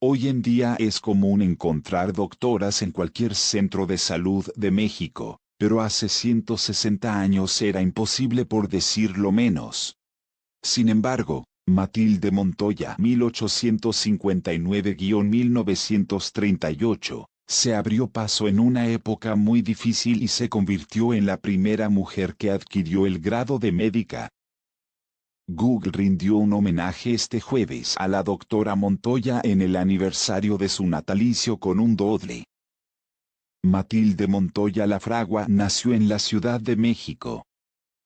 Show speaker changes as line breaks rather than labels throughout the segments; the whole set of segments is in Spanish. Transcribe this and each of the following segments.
Hoy en día es común encontrar doctoras en cualquier centro de salud de México, pero hace 160 años era imposible por decirlo menos. Sin embargo, Matilde Montoya 1859-1938, se abrió paso en una época muy difícil y se convirtió en la primera mujer que adquirió el grado de médica. Google rindió un homenaje este jueves a la doctora Montoya en el aniversario de su natalicio con un doodle. Matilde Montoya Lafragua nació en la Ciudad de México.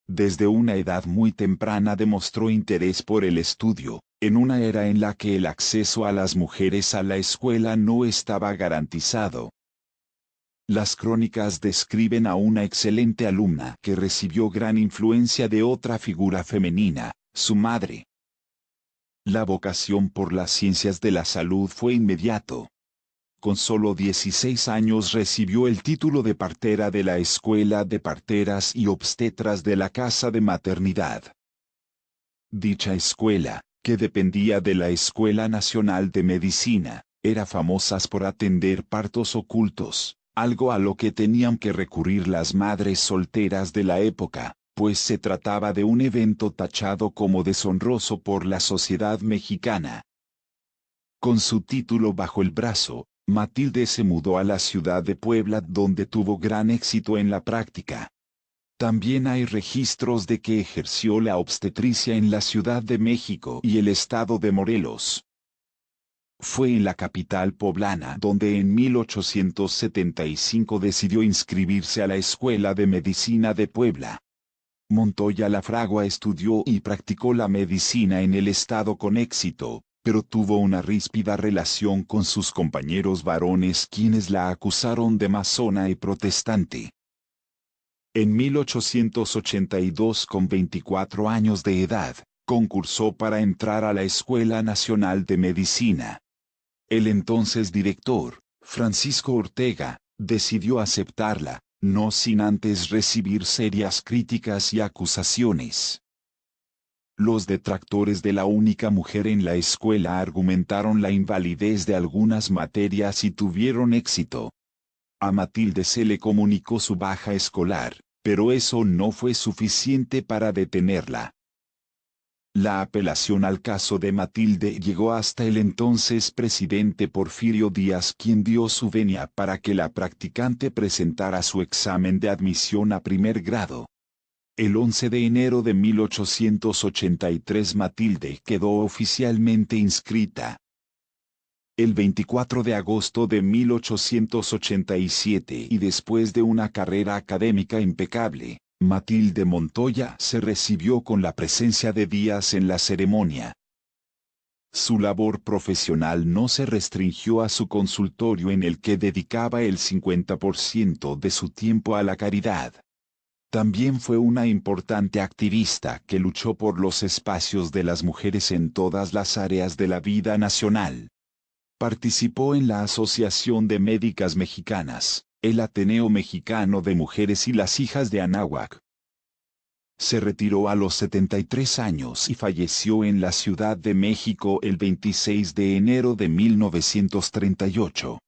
Desde una edad muy temprana demostró interés por el estudio, en una era en la que el acceso a las mujeres a la escuela no estaba garantizado. Las crónicas describen a una excelente alumna que recibió gran influencia de otra figura femenina, su madre. La vocación por las ciencias de la salud fue inmediato. Con solo 16 años recibió el título de partera de la Escuela de Parteras y Obstetras de la Casa de Maternidad. Dicha escuela, que dependía de la Escuela Nacional de Medicina, era famosa por atender partos ocultos, algo a lo que tenían que recurrir las madres solteras de la época, pues se trataba de un evento tachado como deshonroso por la sociedad mexicana. Con su título bajo el brazo, Matilde se mudó a la ciudad de Puebla, donde tuvo gran éxito en la práctica. También hay registros de que ejerció la obstetricia en la Ciudad de México y el estado de Morelos. Fue en la capital poblana donde en 1875 decidió inscribirse a la Escuela de Medicina de Puebla. Montoya Lafragua estudió y practicó la medicina en el estado con éxito, pero tuvo una ríspida relación con sus compañeros varones quienes la acusaron de masona y protestante. En 1882, con 24 años de edad, concursó para entrar a la Escuela Nacional de Medicina. El entonces director, Francisco Ortega, decidió aceptarla, no sin antes recibir serias críticas y acusaciones. Los detractores de la única mujer en la escuela argumentaron la invalidez de algunas materias y tuvieron éxito. A Matilde se le comunicó su baja escolar, pero eso no fue suficiente para detenerla. La apelación al caso de Matilde llegó hasta el entonces presidente Porfirio Díaz, quien dio su venia para que la practicante presentara su examen de admisión a primer grado. El 11 de enero de 1883 Matilde quedó oficialmente inscrita. El 24 de agosto de 1887 y después de una carrera académica impecable, Matilde Montoya se recibió con la presencia de Díaz en la ceremonia. Su labor profesional no se restringió a su consultorio en el que dedicaba el 50% de su tiempo a la caridad. También fue una importante activista que luchó por los espacios de las mujeres en todas las áreas de la vida nacional. Participó en la Asociación de Médicas Mexicanas, el Ateneo Mexicano de Mujeres y las Hijas de Anáhuac. Se retiró a los 73 años y falleció en la Ciudad de México el 26 de enero de 1938.